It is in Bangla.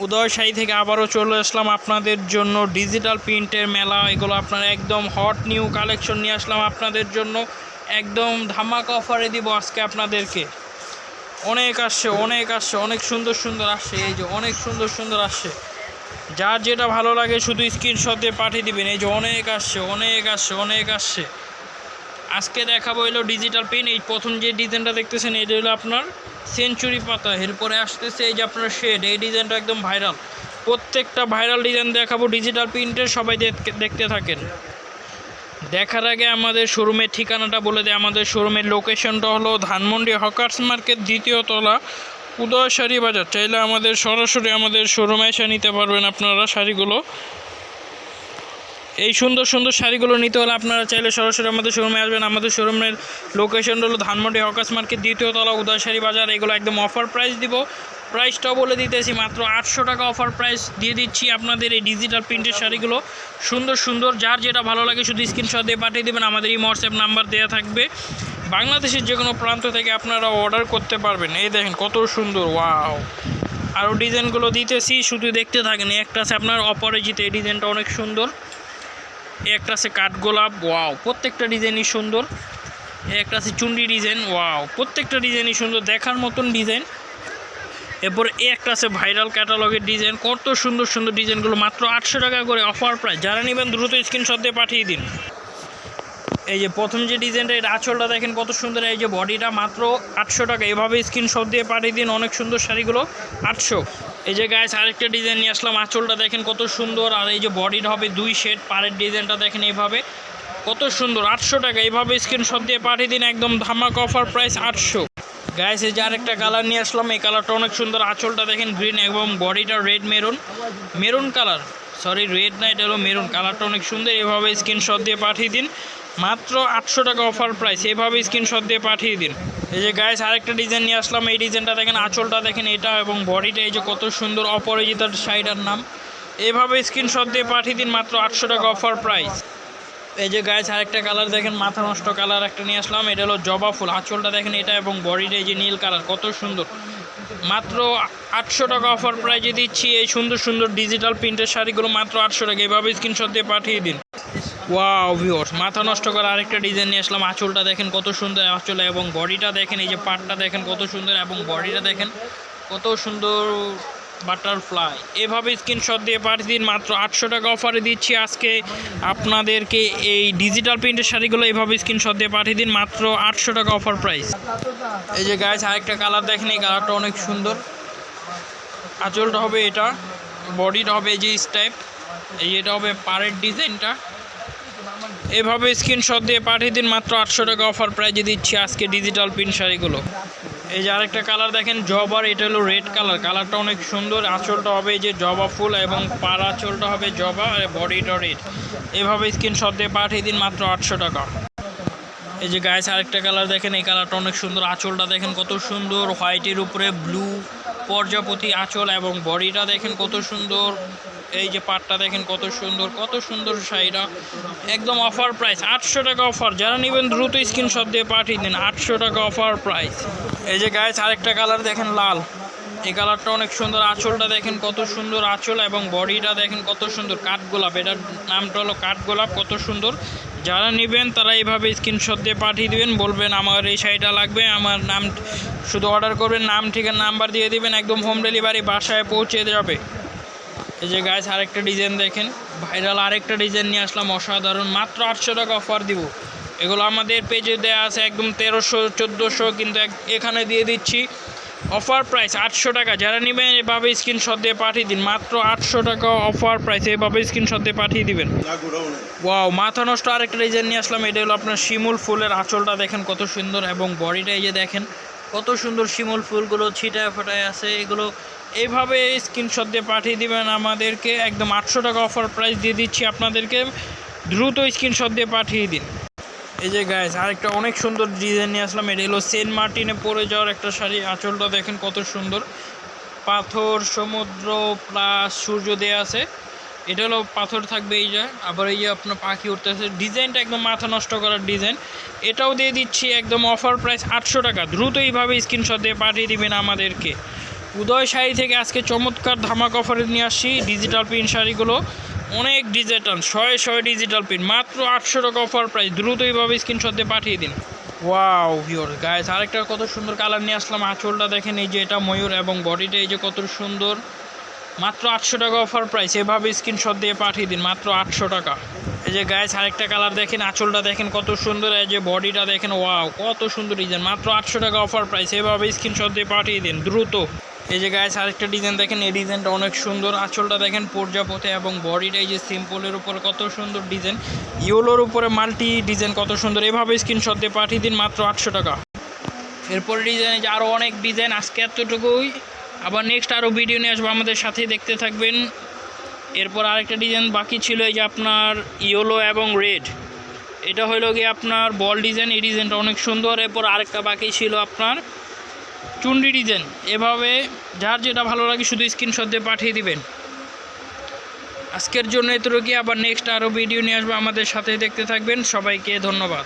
উদয় শাড়ি থেকে আবারও চলে আসলাম আপনাদের জন্য ডিজিটাল প্রিন্টের মেলা। এগুলো আপনারা একদম হট নিউ কালেকশন নিয়ে আসলাম আপনাদের জন্য, একদম ধামাকা অফারে দিব আজকে আপনাদেরকে। অনেক আসছে, অনেক সুন্দর সুন্দর আসছে, এই যে অনেক সুন্দর সুন্দর আসছে। যার যেটা ভালো লাগে শুধু স্ক্রিনশট দিয়ে পাঠিয়ে দিবেন। এই যে অনেক আসছে। আজকে দেখাবো হলো ডিজিটাল পেন। এই প্রথম যে ডিজাইনটা দেখতেছেন এটা হলো আপনার সেঞ্চুরি পাতা, এরপরে আসতেছে এই যে আপনার শেড। এই ডিজাইনটা একদম ভাইরাল, প্রত্যেকটা ভাইরাল ডিজাইন দেখাবো ডিজিটাল প্রিন্টের। সবাই দেখতে থাকেন। দেখার আগে আমাদের শোরুমের ঠিকানাটা বলে দেয়। আমাদের শোরুমের লোকেশনটা হলো ধানমন্ডি হকার্স মার্কেট, দ্বিতীয় তলা, উদয় শাড়ি বাজার। চাইলে আমাদের সরাসরি আমাদের শোরুমে এসে নিতে পারবেন আপনারা শাড়িগুলো। এই সুন্দর সুন্দর শাড়িগুলো নিতে হলে আপনারা চাইলে সরাসরি আমাদের শোরুমে আসবেন। আমাদের শোরুমের লোকেশন হলো ধানমন্ডি হকার্স মার্কেট, দ্বিতীয় তলা, উদয় শাড়ি বাজার। এগুলো একদম অফার প্রাইস দিব। প্রাইসটাও বলে দিতেছি, মাত্র 800 টাকা অফার প্রাইস দিয়ে দিচ্ছি আপনাদের এই ডিজিটাল প্রিন্টের শাড়িগুলো। সুন্দর সুন্দর, যার যেটা ভালো লাগে শুধু স্ক্রিনশট দিয়ে পাঠিয়ে দেবেন। আমাদের এই হোয়াটসঅ্যাপ নাম্বার দেওয়া থাকবে। বাংলাদেশের যে কোনো প্রান্ত থেকে আপনারা অর্ডার করতে পারবেন। এই দেখেন কত সুন্দর, ওয়াও। আরও ডিজাইনগুলো দিতেছি, শুধু দেখতে থাকেন। একটা আছে আপনার অপরাজিত, এই ডিজাইনটা অনেক সুন্দর। একটা আছে কাঠগোলাপ, ওয়াও, প্রত্যেকটা ডিজাইনই সুন্দর। একটা আছে চুন্ডি ডিজাইন, ওয়াও, প্রত্যেকটা ডিজাইনই সুন্দর, দেখার মতন ডিজাইন। এরপর একটা আছে ভাইরাল ক্যাটালগের ডিজাইন। কত সুন্দর সুন্দর ডিজাইনগুলো, মাত্র 800 টাকা করে অফার প্রাইস। যারা নেবেন দ্রুত স্ক্রিনশট দিয়ে পাঠিয়ে দিন। এই যে প্রথম যে ডিজাইনটা, এর আঁচলটা দেখেন কত সুন্দর। এই যে বডিটা মাত্র 800 টাকা, এভাবে স্ক্রিনশট দিয়ে পাঠিয়ে দিন। অনেক সুন্দর শাড়িগুলো 800। এই যে গাইস আরেকটা ডিজাইন নিয়ে আসলাম। আঁচলটা দেখেন কত সুন্দর, আর এই যে বডিটা হবে 2 শেড। পাড়ের ডিজাইনটা দেখেন এইভাবে কত সুন্দর, 800 টাকা। এইভাবে স্ক্রিনশট দিয়ে পাঠিয়ে দিন, একদম ধামাকা অফার প্রাইস 800। গাইস এই যে আরেকটা কালার নিয়ে আসলাম। এই কালারটা অনেক সুন্দর। আঁচলটা দেখেন গ্রিন এবং বডিটা red maroon colour, sorry red না, এটা হলো মেরুন। কালারটা অনেক সুন্দর। এভাবে স্ক্রিনশট দিয়ে পাঠিয়ে দিন, মাত্র 800 টাকা অফার প্রাইস। এভাবে স্ক্রিনশট দিয়ে পাঠিয়ে দিন। এই যে গাইস আরেকটা ডিজাইন নিয়ে আসলাম। এই ডিজাইনটা দেখেন, আঁচলটা দেখেন এটা এবং বডিটা এই যে কত সুন্দর। অপরাজিতার শাড়িটার নাম। এভাবে স্ক্রিনশট দিয়ে পাঠিয়ে দিন, মাত্র 800 টাকা অফার প্রাইস। এই যে গাইস আরেকটা কালার দেখেন, মাথা নষ্ট কালার একটা নিয়ে আসলাম। এটা হলো জবা ফুল। আঁচলটা দেখেন এটা এবং বডিটা এই যে নীল কালার, কত সুন্দর। মাত্র 800 টাকা অফার প্রাইজে দিচ্ছি এই সুন্দর সুন্দর ডিজিটাল প্রিন্টের শাড়িগুলো, মাত্র 800 টাকা। এভাবে স্ক্রিনশট দিয়ে পাঠিয়ে দিন। ওয়াও ভিউয়ার্স, মাথা নষ্ট করা আরেকটা ডিজাইন নিয়ে আসলাম। আঁচলটা দেখেন কত সুন্দর আঁচল, এবং বডিটা দেখেন এই যে পাটটা দেখেন কত সুন্দর, এবং বডিটা দেখেন কত সুন্দর বাটারফ্লাই। এভাবে স্ক্রিনশট দিয়ে পাঠিয়ে দিন, মাত্র 800 টাকা অফারে দিচ্ছি আজকে আপনাদেরকে এই ডিজিটাল প্রিন্টের শাড়িগুলো। এভাবে স্ক্রিনশট দিয়ে পাঠিয়ে দিন, মাত্র 800 টাকা অফার প্রাইস। এই যে গাইস আরেকটা কালার দেখেন, এই কালারটা অনেক সুন্দর। আঁচলটা হবে এটা, বডিটা হবে এই যে স্টাইপ, এই এটা হবে পাড়ের ডিজাইনটা। এভাবে স্ক্রিনশট দিয়ে পাঠিয়ে দিন, মাত্র 800 টাকা অফার প্রাইজে দিচ্ছি আজকে ডিজিটাল প্রিন্ট শাড়িগুলো। এই যে আরেকটা কালার দেখেন জবার, এটা হলো রেড কালার। কালারটা অনেক সুন্দর। আঁচলটা হবে এই যে জবা ফুল এবং পাড় আঁচলটা হবে জবা, আর বডিটা রেড। এভাবে স্ক্রিনশট দিয়ে পাঠিয়ে দিন, মাত্র 800 টাকা। এই যে গাইস আরেকটা কালার দেখেন, এই কালারটা অনেক সুন্দর। আঁচলটা দেখেন কত সুন্দর, হোয়াইটের উপরে ব্লু প্রজাপতি আঁচল, এবং বডিটা দেখেন কত সুন্দর। এই যে পাটটা দেখেন কত সুন্দর শাড়িটা, একদম অফার প্রাইস 800 টাকা অফার। যারা নেবেন দ্রুত স্ক্রিনশট দিয়ে পাঠিয়ে দিন, 800 টাকা অফার প্রাইস। এই যে গাইস আরেকটা কালার দেখেন লাল, এই কালারটা অনেক সুন্দর। আঁচলটা দেখেন কত সুন্দর আঁচল, এবং বডিটা দেখেন কত সুন্দর। কাঠগোলাপ, এটার নামটা হলো কাঠগোলাপ, কত সুন্দর। যারা নেবেন তারা এইভাবে স্ক্রিনশট দিয়ে পাঠিয়ে দিবেন, বলবেন আমার এই শাড়িটা লাগবে, আমার নাম, শুধু অর্ডার করবেন, নাম ঠিকানা নাম্বার দিয়ে দিবেন, একদম হোম ডেলিভারি বাসায় পৌঁছে যাবে। এই যে গাইস আরেকটা ডিজাইন দেখেন, ভাইরাল আরেকটা ডিজাইন নিয়ে আসলাম, অসাধারণ। মাত্র 800 টাকা অফার দিব। এগুলো আমাদের পেজে দেওয়া আছে একদম 1300-1400, কিন্তু এখানে দিয়ে দিচ্ছি অফার প্রাইস 800 টাকা। যারা নেবেন এভাবে স্ক্রিনশট দিয়ে পাঠিয়ে দিন, মাত্র 800 টাকা অফার প্রাইস। এভাবে স্ক্রিনশট দিয়ে পাঠিয়ে দিবেন। ওয়াও, মাথা নষ্ট আরেকটা ডিজাইন নিয়ে আসলাম। এটা হলো আপনার শিমুল ফুলের। আঁচলটা দেখেন কত সুন্দর, এবং বডিটা এই যে দেখেন কত সুন্দর। শিমুল ফুলগুলো ছিটায় ফোটায় আছে। এগুলো এইভাবে স্ক্রিনশট দিয়ে পাঠিয়ে দিবেন আমাদেরকে, একদম 800 টাকা অফার প্রাইস দিয়ে দিচ্ছি আপনাদেরকে, দ্রুত স্ক্রিনশট দিয়ে পাঠিয়ে দিন। এই যে গাইস আরেকটা অনেক সুন্দর ডিজাইন নিয়ে আসলাম। এটা হলো সেন্ট মার্টিনে পরে যাওয়ার একটা শাড়ি। আঁচলটা দেখেন কত সুন্দর, পাথর, সমুদ্র প্লাস সূর্য দেয়া আছে। এটা হলো পাথর থাকবে এই যে, আবার এই যে আপনার পাখি উঠতেছে। ডিজাইনটা একদম মাথা নষ্ট করার ডিজাইন। এটাও দিয়ে দিচ্ছি একদম অফার প্রাইস 800 টাকা। দ্রুত এইভাবে স্ক্রিনশট দিয়ে পাঠিয়ে দিবেন আমাদেরকে। উদয় শাড়ি থেকে আজকে চমৎকার ধামাক অফারে নিয়ে আসছি ডিজিটাল প্রিন্ট শাড়িগুলো, অনেক ডিজিটাল, শয়ে ডিজিটাল প্রিন্ট, মাত্র 800 টাকা অফার প্রাইস। দ্রুত এইভাবে স্ক্রিনশট দিয়ে পাঠিয়ে দিন। ওয়াও ভিউয়ার গাইস, আরেকটা কত সুন্দর কালার নিয়ে আসলাম। আঁচলটা দেখেন, এই যে এটা ময়ূর এবং বডিটা এই যে কত সুন্দর, মাত্র 800 টাকা অফার প্রাইস। এভাবে স্ক্রিনশট দিয়ে পাঠিয়ে দিন, মাত্র 800 টাকা। এই যে গাইস আরেকটা কালার দেখেন, আঁচলটা দেখেন কত সুন্দর, এই যে বডিটা দেখেন, ওয়াও কত সুন্দর ডিজাইন, মাত্র 800 টাকা অফার প্রাইস। এভাবে স্ক্রিনশট দিয়ে পাঠিয়ে দিন দ্রুত। এই যে গাইস আরেকটা ডিজাইন দেখেন, এই ডিজাইনটা অনেক সুন্দর, আঁচলটা দেখেন প্রজাপতি এবং বডিটা এই যে সিম্পলের উপরে কত সুন্দর ডিজাইন, ইয়েলোর উপরে মাল্টি ডিজাইন কত সুন্দর। এভাবে স্ক্রিনশট দিয়ে পাঠিয়ে দিন, মাত্র 800 টাকা। এরপরে ডিজাইন যে আরও অনেক ডিজাইন, আজকে এতটুকুই, আবার নেক্সট আরও ভিডিও নিয়ে আসবো, আমাদের সাথেই দেখতে থাকবেন। এরপর আরেকটা ডিজাইন বাকি ছিল, এই যে আপনার ইয়েলো এবং রেড, এটা হলো গিয়ে আপনার বল ডিজাইন, এই ডিজাইনটা অনেক সুন্দর। এরপর আরেকটা বাকি ছিল আপনার চুন্ডি ডিজাইন। এভাবে যার যেটা ভালো লাগে শুধু স্ক্রিনশট দিয়ে পাঠিয়ে দিবেন। আজকের জন্য এতটুকুই, আবার নেক্সট আরও ভিডিও নিয়ে আসবো, আমাদের সাথে দেখতে থাকবেন। সবাইকে ধন্যবাদ।